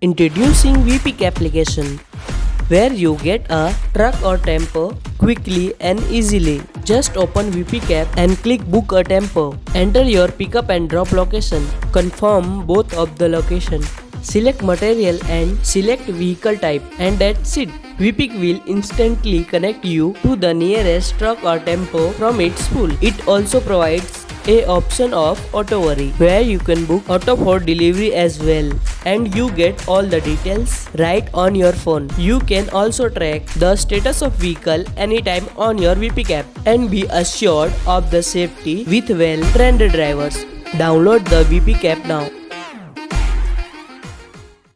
Introducing VPK application, where you get a truck or tempo quickly and easily. Just open VPK and click book a tempo. Enter your pickup and drop location. Confirm both of the location. Select material and select vehicle type, and that's it. VPK will instantly connect you to the nearest truck or tempo from its pool. It also provides a option of auto worry, where you can book auto for delivery as well, and you get all the details right on your phone. You can also track the status of vehicle anytime on your VPK app and be assured of the safety with well-trained drivers. Download the VPK app now.